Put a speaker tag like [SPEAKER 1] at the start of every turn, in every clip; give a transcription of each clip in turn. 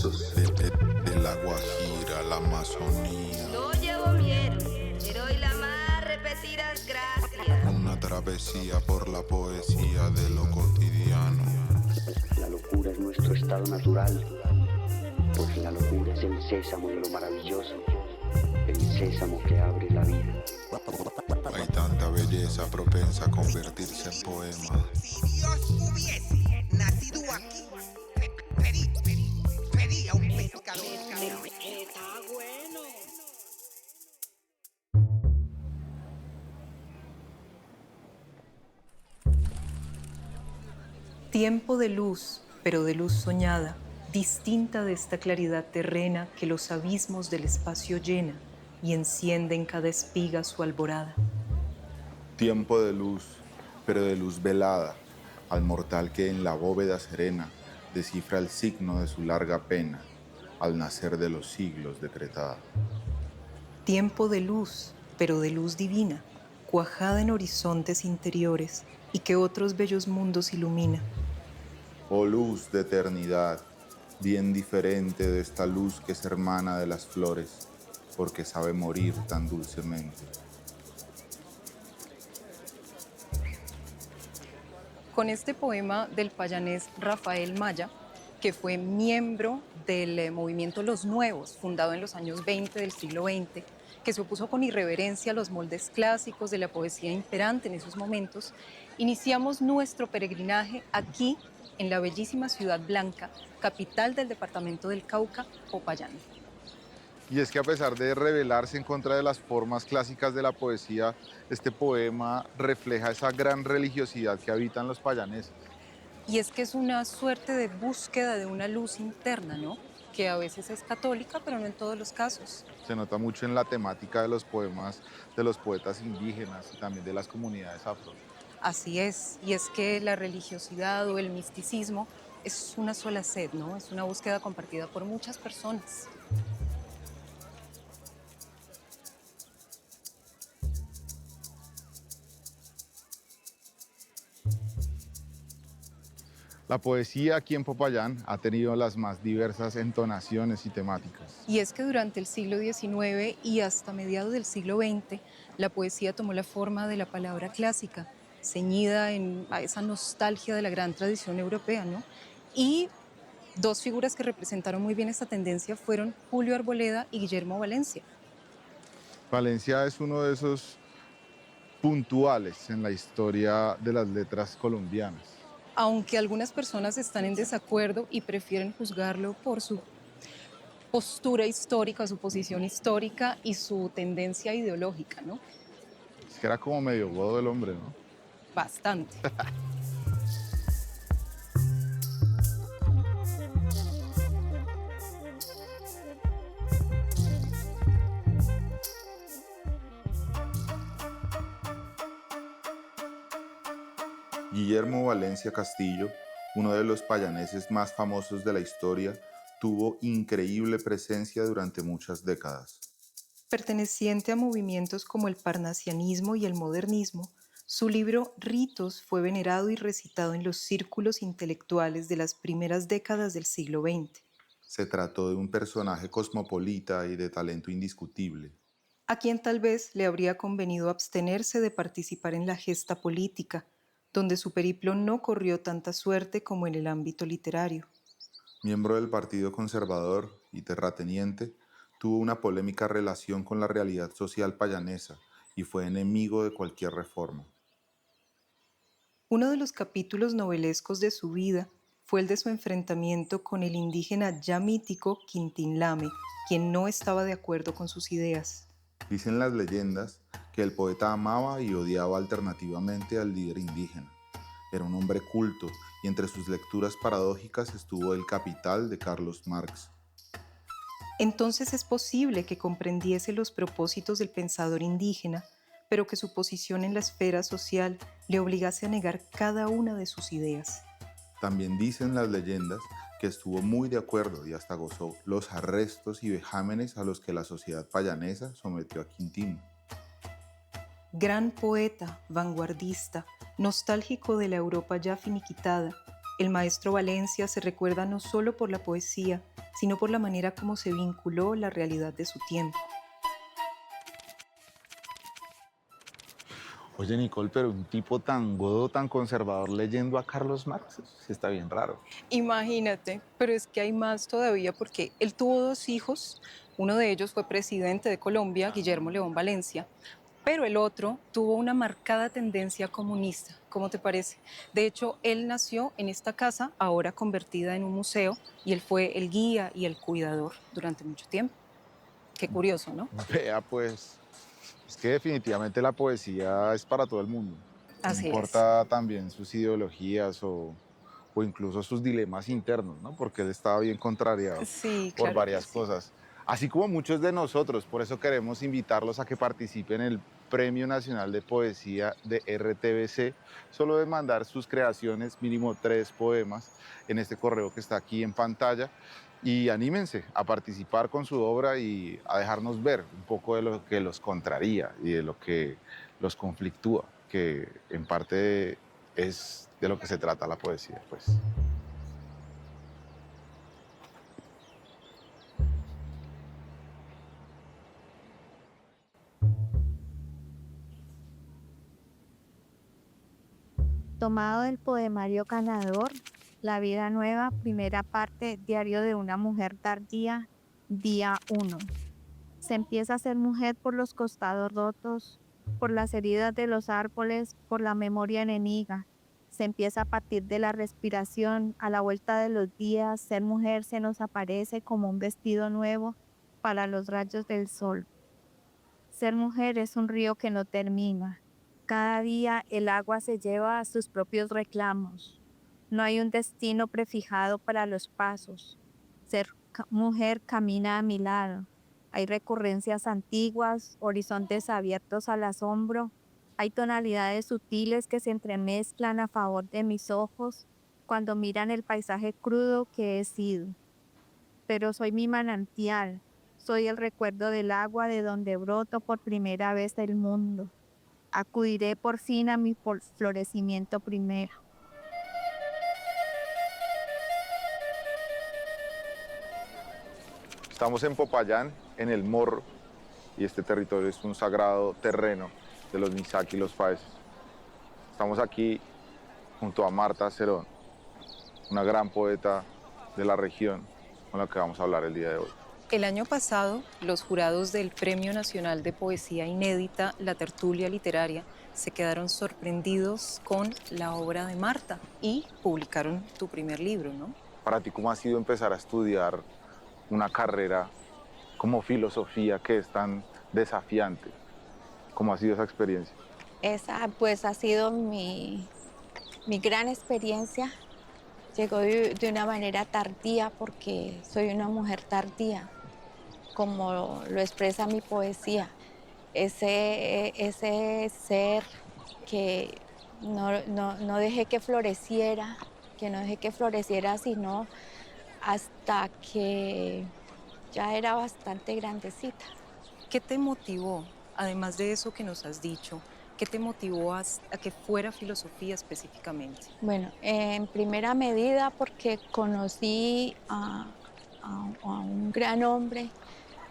[SPEAKER 1] huesos.
[SPEAKER 2] De la Guajira a la Amazonía,
[SPEAKER 3] No llevo miel, pero hoy la más repetidas gracias.
[SPEAKER 2] una travesía por la poesía de lo cotidiano.
[SPEAKER 4] La locura es nuestro estado natural, porque la locura es el sésamo de lo maravilloso, el sésamo que abre la vida.
[SPEAKER 2] Hay tanta belleza propensa a convertirse en poema.
[SPEAKER 5] Si Dios hubiese nacido aquí, sería un pescador.
[SPEAKER 3] Está bueno.
[SPEAKER 6] Tiempo de luz, pero de luz soñada, distinta de esta claridad terrena que los abismos del espacio llena y enciende en cada espiga su alborada.
[SPEAKER 2] Tiempo de luz, pero de luz velada, al mortal que en la bóveda serena descifra el signo de su larga pena, al nacer de los siglos decretada.
[SPEAKER 6] Tiempo de luz, pero de luz divina, cuajada en horizontes interiores y que otros bellos mundos ilumina.
[SPEAKER 2] Oh luz de eternidad, bien diferente de esta luz que es hermana de las flores, porque sabe morir tan dulcemente.
[SPEAKER 6] Con este poema del payanés Rafael Maya, que fue miembro del movimiento Los Nuevos, fundado en los años 20 del siglo XX, que se opuso con irreverencia a los moldes clásicos de la poesía imperante en esos momentos, iniciamos nuestro peregrinaje aquí, en la bellísima Ciudad Blanca, capital del departamento del Cauca, Popayán.
[SPEAKER 2] Y es que a pesar de rebelarse en contra de las formas clásicas de la poesía, este poema refleja esa gran religiosidad que habitan los payaneses.
[SPEAKER 6] Y es que es una suerte de búsqueda de una luz interna, ¿no? Que a veces es católica, pero no en todos los casos.
[SPEAKER 2] Se nota mucho en la temática de los poemas de los poetas indígenas y también de las comunidades afro.
[SPEAKER 6] Así es, y es que la religiosidad o el misticismo es una sola sed, ¿no? Es una búsqueda compartida por muchas personas.
[SPEAKER 2] La poesía aquí en Popayán ha tenido las más diversas entonaciones y temáticas.
[SPEAKER 6] Y es que durante el siglo XIX y hasta mediados del siglo XX, la poesía tomó la forma de la palabra clásica, ceñida a esa nostalgia de la gran tradición europea, ¿no? Y dos figuras que representaron muy bien esta tendencia fueron Julio Arboleda y Guillermo Valencia.
[SPEAKER 2] Valencia es uno de esos puntuales en la historia de las letras colombianas.
[SPEAKER 6] Aunque algunas personas están en desacuerdo y prefieren juzgarlo por su postura histórica, su posición histórica y su tendencia ideológica, ¿no?
[SPEAKER 2] Es que era como medio godo el hombre, ¿no?
[SPEAKER 6] Bastante.
[SPEAKER 2] Guillermo Valencia Castillo, uno de los payaneses más famosos de la historia, tuvo increíble presencia durante muchas décadas.
[SPEAKER 6] Perteneciente a movimientos como el parnasianismo y el modernismo, su libro Ritos fue venerado y recitado en los círculos intelectuales de las primeras décadas del siglo XX.
[SPEAKER 2] Se trató de un personaje cosmopolita y de talento indiscutible.
[SPEAKER 6] A quien tal vez le habría convenido abstenerse de participar en la gesta política, donde su periplo no corrió tanta suerte como en el ámbito literario.
[SPEAKER 2] Miembro del Partido Conservador y terrateniente, tuvo una polémica relación con la realidad social payanesa y fue enemigo de cualquier reforma.
[SPEAKER 6] Uno de los capítulos novelescos de su vida fue el de su enfrentamiento con el indígena ya mítico Quintín Lame, quien no estaba de acuerdo con sus ideas.
[SPEAKER 2] Dicen las leyendas que el poeta amaba y odiaba alternativamente al líder indígena. Era un hombre culto y entre sus lecturas paradójicas estuvo El Capital de Carlos Marx.
[SPEAKER 6] Entonces es posible que comprendiese los propósitos del pensador indígena, pero que su posición en la esfera social le obligase a negar cada una de sus ideas.
[SPEAKER 2] También dicen las leyendas que estuvo muy de acuerdo y hasta gozó los arrestos y vejámenes a los que la sociedad payanesa sometió a Quintín.
[SPEAKER 6] Gran poeta, vanguardista, nostálgico de la Europa ya finiquitada, el maestro Valencia se recuerda no solo por la poesía, sino por la manera como se vinculó la realidad de su tiempo.
[SPEAKER 2] Oye, Nicole, pero un tipo tan godo, tan conservador leyendo a Carlos Marx, sí está bien raro.
[SPEAKER 6] Imagínate, pero es que hay más todavía porque él tuvo dos hijos, uno de ellos fue presidente de Colombia, Guillermo León Valencia, pero el otro tuvo una marcada tendencia comunista. ¿Cómo te parece? De hecho, él nació en esta casa, ahora convertida en un museo, y él fue el guía y el cuidador durante mucho tiempo. Qué curioso, ¿no?
[SPEAKER 2] Vea, pues, es que definitivamente la poesía es para todo el mundo. No
[SPEAKER 6] Así es.
[SPEAKER 2] importa también sus ideologías o incluso sus dilemas internos, ¿no? Porque él estaba bien contrariado
[SPEAKER 6] Sí,
[SPEAKER 2] por
[SPEAKER 6] claro que
[SPEAKER 2] varias
[SPEAKER 6] sí.
[SPEAKER 2] cosas. Así como muchos de nosotros, por eso queremos invitarlos a que participen en el Premio Nacional de Poesía de RTBC. Solo de mandar sus creaciones, mínimo 3 poemas, en este correo que está aquí en pantalla. Y anímense a participar con su obra y a dejarnos ver un poco de lo que los contraría y de lo que los conflictúa, que en parte es de lo que se trata la poesía, pues.
[SPEAKER 1] Tomado del poemario ganador, La vida nueva, primera parte, diario de una mujer tardía, día 1. Se empieza a ser mujer por los costados rotos, por las heridas de los árboles, por la memoria enemiga. Se empieza a partir de la respiración, a la vuelta de los días, ser mujer se nos aparece como un vestido nuevo para los rayos del sol. Ser mujer es un río que no termina. Cada día el agua se lleva a sus propios reclamos. No hay un destino prefijado para los pasos. Ser mujer camina a mi lado. Hay recurrencias antiguas, horizontes abiertos al asombro. Hay tonalidades sutiles que se entremezclan a favor de mis ojos cuando miran el paisaje crudo que he sido. Pero soy mi manantial. Soy el recuerdo del agua de donde broto por primera vez del mundo. Acudiré por fin a mi florecimiento primero.
[SPEAKER 2] Estamos en Popayán, en el Morro, y este territorio es un sagrado terreno de los Misaki y los Paeses. Estamos aquí junto a Marta Cerón, una gran poeta de la región con la que vamos a hablar el día de hoy.
[SPEAKER 6] El año pasado, los jurados del Premio Nacional de Poesía Inédita, la Tertulia Literaria, se quedaron sorprendidos con la obra de Marta y publicaron tu primer libro, ¿no?
[SPEAKER 2] Para ti, ¿cómo ha sido empezar a estudiar una carrera como filosofía que es tan desafiante? ¿Cómo ha sido esa experiencia?
[SPEAKER 1] Esa pues ha sido mi gran experiencia. Llegó de una manera tardía porque soy una mujer tardía, como lo expresa mi poesía. Ese ser que no dejé que floreciera, sino hasta que ya era bastante grandecita.
[SPEAKER 6] ¿Qué te motivó, además de eso que nos has dicho, qué te motivó a que fuera filosofía específicamente?
[SPEAKER 1] Bueno, en primera medida porque conocí a un gran hombre,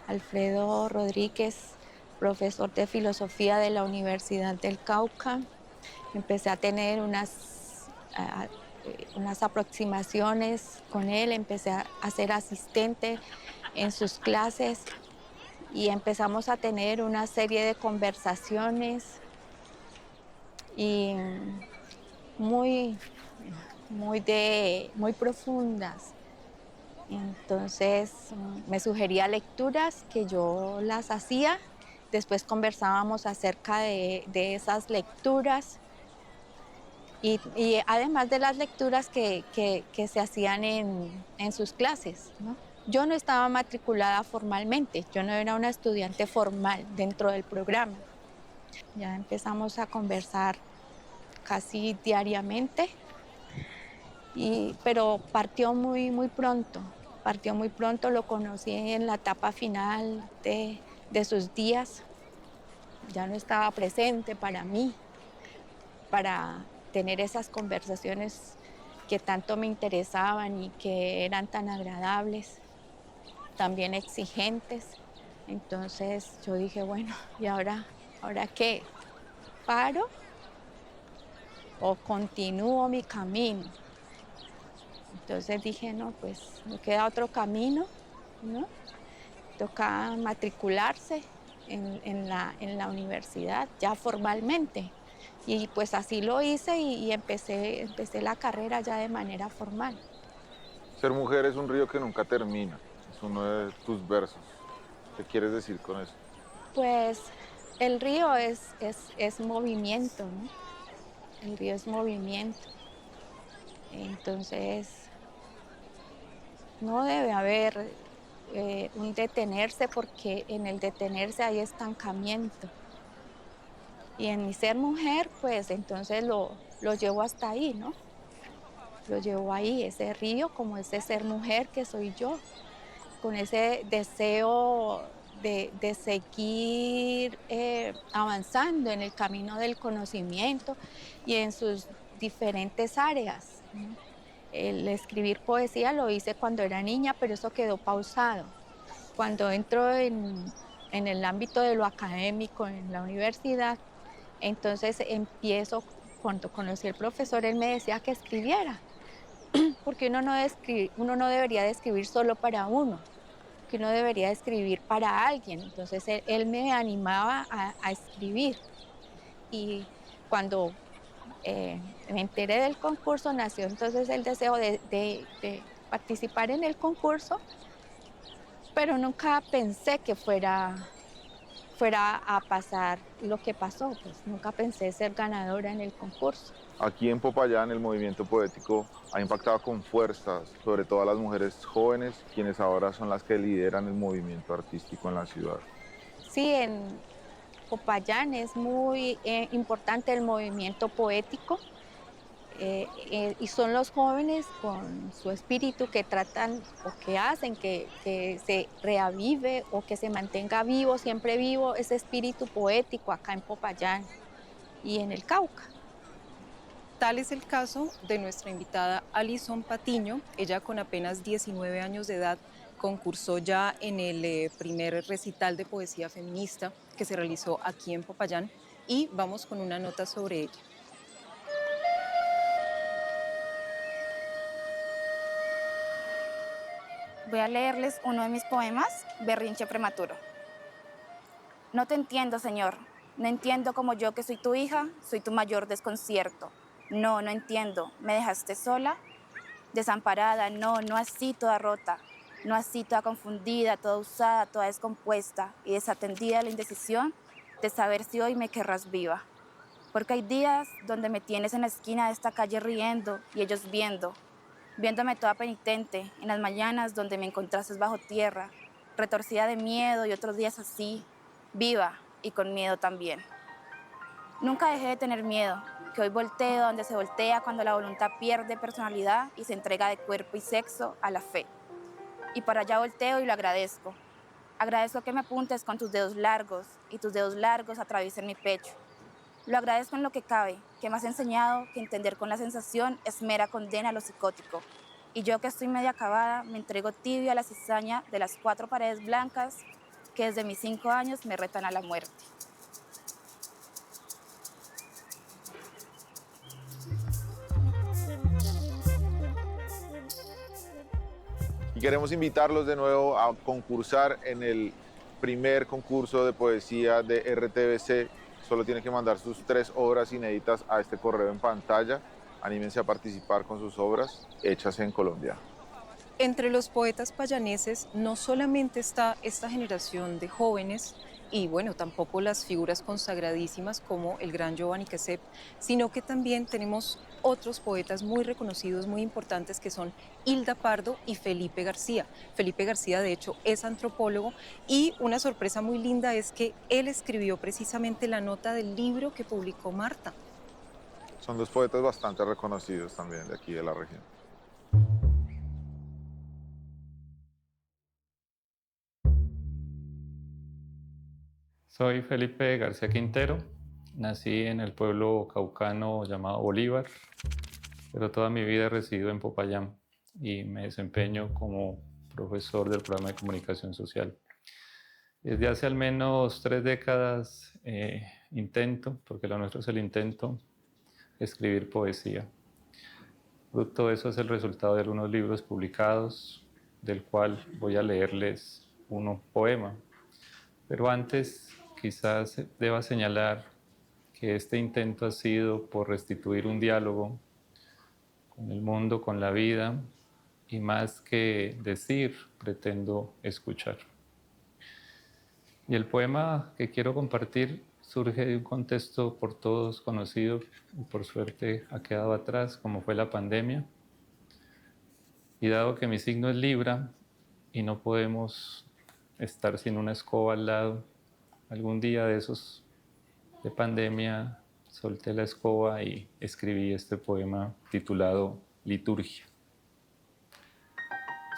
[SPEAKER 1] Alfredo Rodríguez, profesor de filosofía de la Universidad del Cauca. Empecé a tener unas aproximaciones con él, empecé a ser asistente en sus clases y empezamos a tener una serie de conversaciones y muy profundas. Entonces me sugería lecturas que yo las hacía, después conversábamos acerca de esas lecturas y además de las lecturas que se hacían en sus clases, ¿no? Yo no estaba matriculada formalmente, yo no era una estudiante formal dentro del programa. Ya empezamos a conversar casi diariamente, pero partió muy pronto. Lo conocí en la etapa final de sus días. Ya no estaba presente para mí, para tener esas conversaciones que tanto me interesaban y que eran tan agradables.
[SPEAKER 7] también exigentes. Entonces yo dije, bueno, ¿y ahora qué? ¿Paro o continúo mi camino? Entonces dije, no, pues me queda otro camino, ¿no? Toca matricularse en la universidad ya formalmente. Y pues así lo hice y empecé la carrera ya de manera formal.
[SPEAKER 2] Ser mujer es un río que nunca termina. Es uno de tus versos. ¿Qué quieres decir con eso?
[SPEAKER 7] Pues el río es movimiento, ¿no? El río es movimiento. Entonces no debe haber un detenerse porque en el detenerse hay estancamiento. Y en mi ser mujer, pues entonces lo llevo hasta ahí, ¿no? Lo llevo ahí, ese río, como ese ser mujer que soy yo, con ese deseo de seguir avanzando en el camino del conocimiento y en sus diferentes áreas, ¿no? El escribir poesía lo hice cuando era niña, pero eso quedó pausado. Cuando entro en el ámbito de lo académico en la universidad, entonces empiezo, cuando conocí al profesor, él me decía que escribiera, porque uno no debería de escribir solo para uno, que uno debería de escribir para alguien. Entonces él me animaba a escribir. Y cuando me enteré del concurso, nació entonces el deseo de participar en el concurso, pero nunca pensé que fuera a pasar lo que pasó, pues nunca pensé ser ganadora en el concurso.
[SPEAKER 2] Aquí en Popayán el movimiento poético ha impactado con fuerza, sobre todo a las mujeres jóvenes, quienes ahora son las que lideran el movimiento artístico en la ciudad.
[SPEAKER 7] Sí, en Popayán es muy importante el movimiento poético y son los jóvenes con su espíritu que tratan o que hacen que se reavive o que se mantenga vivo, siempre vivo, ese espíritu poético acá en Popayán y en el Cauca.
[SPEAKER 6] Tal es el caso de nuestra invitada Alison Patiño. Ella, con apenas 19 años de edad, concursó ya en el primer recital de poesía feminista que se realizó aquí en Popayán, y vamos con una nota sobre ella.
[SPEAKER 8] Voy a leerles uno de mis poemas, Berrinche Prematuro. No te entiendo, Señor. No entiendo como yo, que soy tu hija, soy tu mayor desconcierto. No, no entiendo. ¿Me dejaste sola? Desamparada, no, no así toda rota. No así toda confundida, toda usada, toda descompuesta y desatendida a la indecisión de saber si hoy me querrás viva. Porque hay días donde me tienes en la esquina de esta calle riendo y ellos viéndome toda penitente, en las mañanas donde me encontraste bajo tierra, retorcida de miedo, y otros días así, viva y con miedo también. Nunca dejé de tener miedo, que hoy volteo donde se voltea cuando la voluntad pierde personalidad y se entrega de cuerpo y sexo a la fe. Y para allá volteo y lo agradezco. Agradezco que me apuntes con tus dedos largos y tus dedos largos atraviesen mi pecho. Lo agradezco en lo que cabe, que me has enseñado que entender con la sensación es mera condena a lo psicótico. Y yo, que estoy media acabada, me entrego tibio a la cizaña de las 4 paredes blancas que desde mis 5 años me retan a la muerte.
[SPEAKER 2] Y queremos invitarlos de nuevo a concursar en el primer concurso de poesía de RTBC. Solo tienen que mandar sus 3 obras inéditas a este correo en pantalla. Anímense a participar con sus obras hechas en Colombia.
[SPEAKER 6] Entre los poetas payaneses no solamente está esta generación de jóvenes y bueno, tampoco las figuras consagradísimas como el gran Giovanni Quesep, sino que también tenemos otros poetas muy reconocidos, muy importantes, que son Hilda Pardo y Felipe García. Felipe García, de hecho, es antropólogo, y una sorpresa muy linda es que él escribió precisamente la nota del libro que publicó Marta.
[SPEAKER 2] Son 2 poetas bastante reconocidos también de aquí de la región.
[SPEAKER 9] Soy Felipe García Quintero, nací en el pueblo caucano llamado Bolívar, pero toda mi vida he residido en Popayán y me desempeño como profesor del programa de comunicación social. Desde hace al menos 3 décadas intento, porque lo nuestro es el intento, escribir poesía. Fruto de eso es el resultado de algunos libros publicados, del cual voy a leerles un poema. Pero antes quizás deba señalar que este intento ha sido por restituir un diálogo con el mundo, con la vida, y más que decir, pretendo escuchar. Y el poema que quiero compartir surge de un contexto por todos conocido y por suerte ha quedado atrás, como fue la pandemia. Y dado que mi signo es Libra y no podemos estar sin una escoba al lado, algún día de esos de pandemia solté la escoba y escribí este poema titulado Liturgia.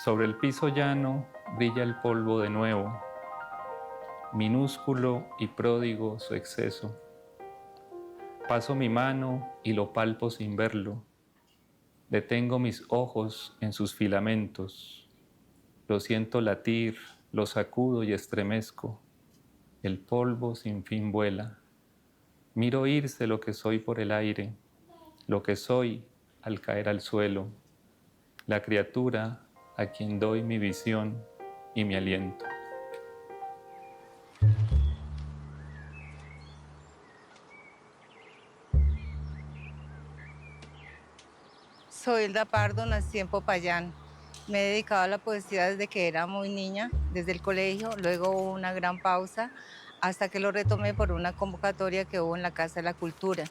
[SPEAKER 9] Sobre el piso llano brilla el polvo de nuevo, minúsculo y pródigo su exceso. Paso mi mano y lo palpo sin verlo. Detengo mis ojos en sus filamentos. Lo siento latir, lo sacudo y estremezco. El polvo sin fin vuela. Miro irse lo que soy por el aire, lo que soy al caer al suelo, la criatura a quien doy mi visión y mi aliento.
[SPEAKER 10] Soy Hilda Pardo, nací en Popayán. Me he dedicado a la poesía desde que era muy niña, desde el colegio, luego hubo una gran pausa, hasta que lo retomé por una convocatoria que hubo en la Casa de la Cultura.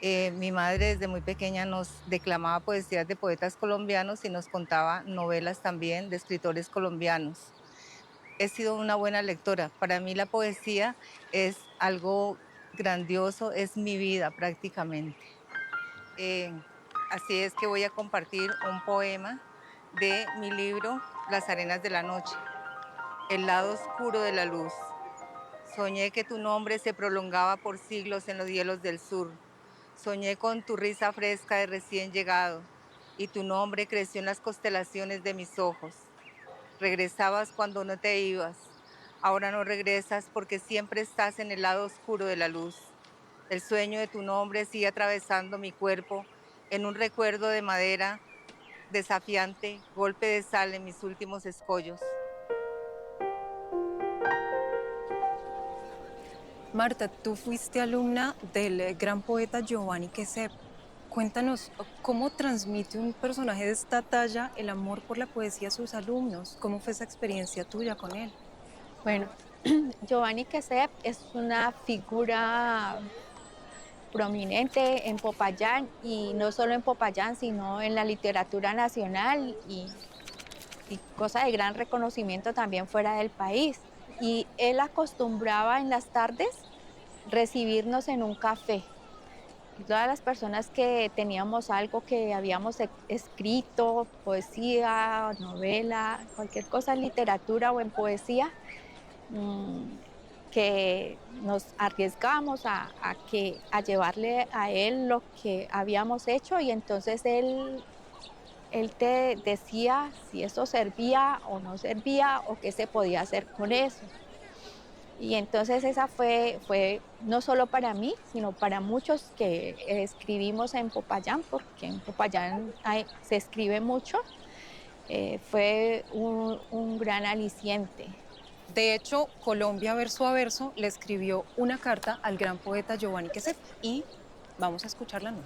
[SPEAKER 10] Mi madre desde muy pequeña nos declamaba poesías de poetas colombianos y nos contaba novelas también de escritores colombianos. He sido una buena lectora. Para mí la poesía es algo grandioso, es mi vida prácticamente. Así es que voy a compartir un poema de mi libro Las arenas de la noche, el lado oscuro de la luz. Soñé que tu nombre se prolongaba por siglos en los hielos del sur. Soñé con tu risa fresca de recién llegado y tu nombre creció en las constelaciones de mis ojos. Regresabas cuando no te ibas. Ahora no regresas porque siempre estás en el lado oscuro de la luz. El sueño de tu nombre sigue atravesando mi cuerpo en un recuerdo de madera desafiante, golpe de sal en mis últimos escollos.
[SPEAKER 6] Marta, tú fuiste alumna del gran poeta Giovanni Quesep. Cuéntanos, ¿cómo transmite un personaje de esta talla el amor por la poesía a sus alumnos? ¿Cómo fue esa experiencia tuya con él?
[SPEAKER 7] Bueno, Giovanni Quesep es una figura prominente en Popayán, y no solo en Popayán, sino en la literatura nacional y cosa de gran reconocimiento también fuera del país. Y él acostumbraba en las tardes recibirnos en un café. Y todas las personas que teníamos algo que habíamos escrito, poesía, novela, cualquier cosa en literatura o en poesía, que nos arriesgábamos a llevarle a él lo que habíamos hecho, y entonces él te decía si eso servía o no servía o qué se podía hacer con eso. Y entonces esa fue no solo para mí, sino para muchos que escribimos en Popayán, porque en Popayán se escribe mucho. Fue un gran aliciente.
[SPEAKER 6] De hecho, Colombia verso a verso le escribió una carta al gran poeta Giovanni Quesep y vamos a escuchar la nota.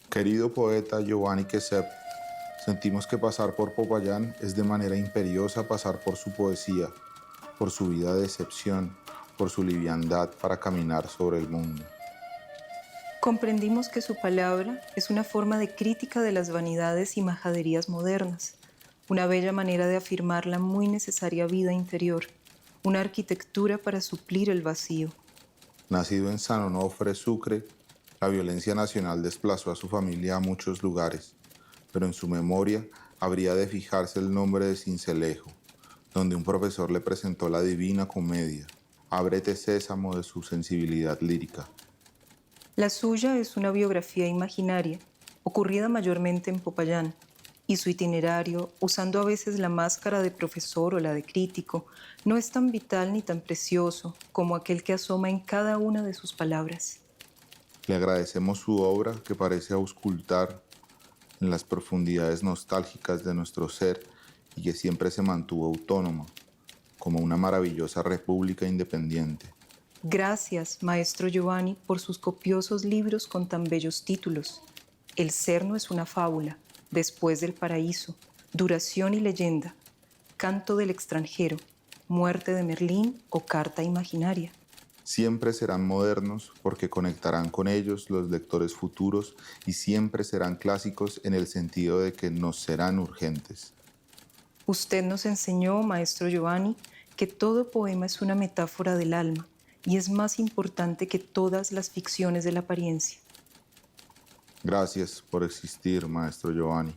[SPEAKER 2] Querido poeta Giovanni Quesep, sentimos que pasar por Popayán es de manera imperiosa pasar por su poesía, por su vida de excepción, por su liviandad para caminar sobre el mundo.
[SPEAKER 6] Comprendimos que su palabra es una forma de crítica de las vanidades y majaderías modernas, una bella manera de afirmar la muy necesaria vida interior, una arquitectura para suplir el vacío.
[SPEAKER 2] Nacido en San Onofre, Sucre, la violencia nacional desplazó a su familia a muchos lugares, pero en su memoria habría de fijarse el nombre de Sincelejo, donde un profesor le presentó la Divina Comedia, Ábrete sésamo de su sensibilidad lírica.
[SPEAKER 6] La suya es una biografía imaginaria, ocurrida mayormente en Popayán, y su itinerario, usando a veces la máscara de profesor o la de crítico, no es tan vital ni tan precioso como aquel que asoma en cada una de sus palabras.
[SPEAKER 2] Le agradecemos su obra que parece auscultar en las profundidades nostálgicas de nuestro ser y que siempre se mantuvo autónoma, como una maravillosa república independiente.
[SPEAKER 6] Gracias, maestro Giovanni, por sus copiosos libros con tan bellos títulos. El ser no es una fábula, Después del paraíso, Duración y leyenda, Canto del extranjero, Muerte de Merlín o Carta imaginaria.
[SPEAKER 2] Siempre serán modernos porque conectarán con ellos los lectores futuros y siempre serán clásicos en el sentido de que nos serán urgentes.
[SPEAKER 6] Usted nos enseñó, maestro Giovanni, que todo poema es una metáfora del alma y es más importante que todas las ficciones de la apariencia.
[SPEAKER 2] Gracias por existir, maestro Giovanni.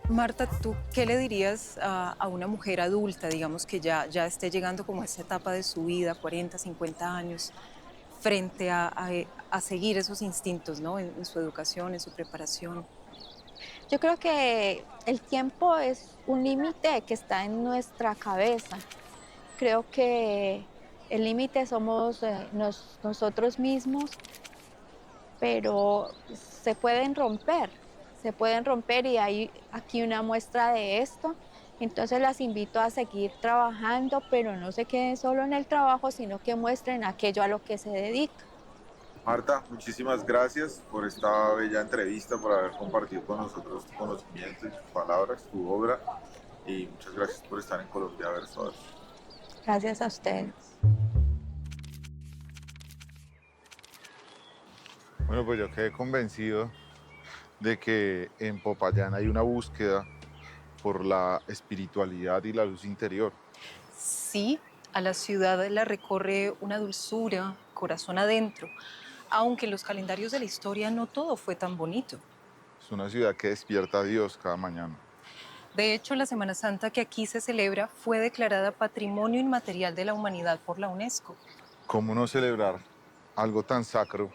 [SPEAKER 6] Marta, ¿tú qué le dirías a una mujer adulta, digamos que ya esté llegando como a esa etapa de su vida, 40, 50 años, frente a seguir esos instintos, ¿no? En su educación, en su preparación?
[SPEAKER 7] Yo creo que el tiempo es un límite que está en nuestra cabeza. Creo que el límite somos nosotros mismos, pero se pueden romper y hay aquí una muestra de esto. Entonces las invito a seguir trabajando, pero no se queden solo en el trabajo, sino que muestren aquello a lo que se dedican.
[SPEAKER 2] Marta, muchísimas gracias por esta bella entrevista, por haber compartido con nosotros tu conocimiento y tus palabras, tu obra, y muchas gracias por estar en Colombia Verso.
[SPEAKER 7] Gracias a ustedes.
[SPEAKER 2] Bueno, pues yo quedé convencido de que en Popayán hay una búsqueda por la espiritualidad y la luz interior.
[SPEAKER 6] Sí, a la ciudad la recorre una dulzura, corazón adentro, aunque en los calendarios de la historia no todo fue tan bonito.
[SPEAKER 2] Es una ciudad que despierta a Dios cada mañana.
[SPEAKER 6] De hecho, la Semana Santa que aquí se celebra fue declarada Patrimonio Inmaterial de la Humanidad por la UNESCO.
[SPEAKER 2] ¿Cómo no celebrar algo tan sacro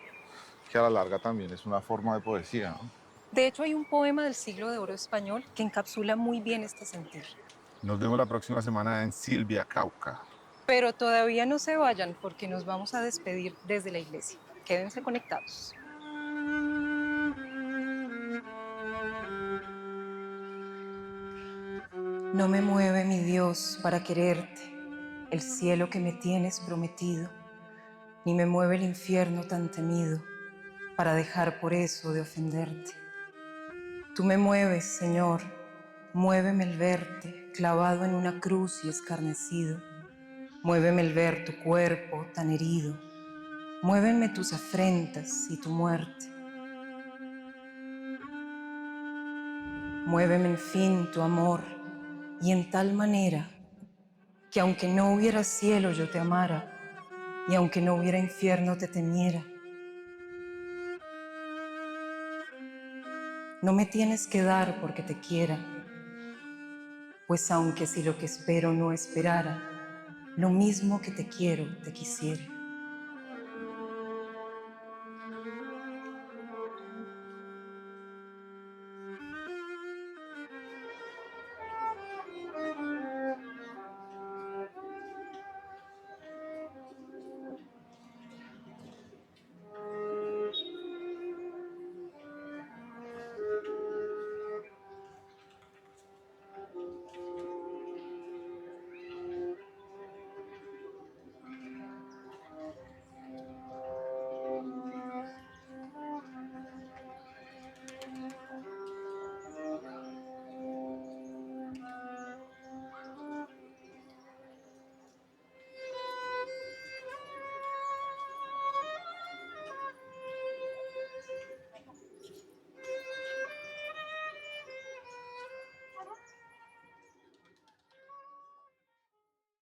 [SPEAKER 2] que a la larga también es una forma de poesía, ¿no?
[SPEAKER 6] De hecho, hay un poema del siglo de oro español que encapsula muy bien este sentir.
[SPEAKER 2] Nos vemos la próxima semana en Silvia, Cauca.
[SPEAKER 6] Pero todavía no se vayan porque nos vamos a despedir desde la iglesia. Quédense conectados. No me mueve, mi Dios, para quererte, el cielo que me tienes prometido, ni me mueve el infierno tan temido, para dejar por eso de ofenderte. Tú me mueves, Señor, muéveme el verte, clavado en una cruz y escarnecido. Muéveme el ver tu cuerpo tan herido, muévenme tus afrentas y tu muerte. Muéveme en fin tu amor, y en tal manera que aunque no hubiera cielo yo te amara, y aunque no hubiera infierno te temiera. No me tienes que dar porque te quiera, pues aunque si lo que espero no esperara, lo mismo que te quiero te quisiera.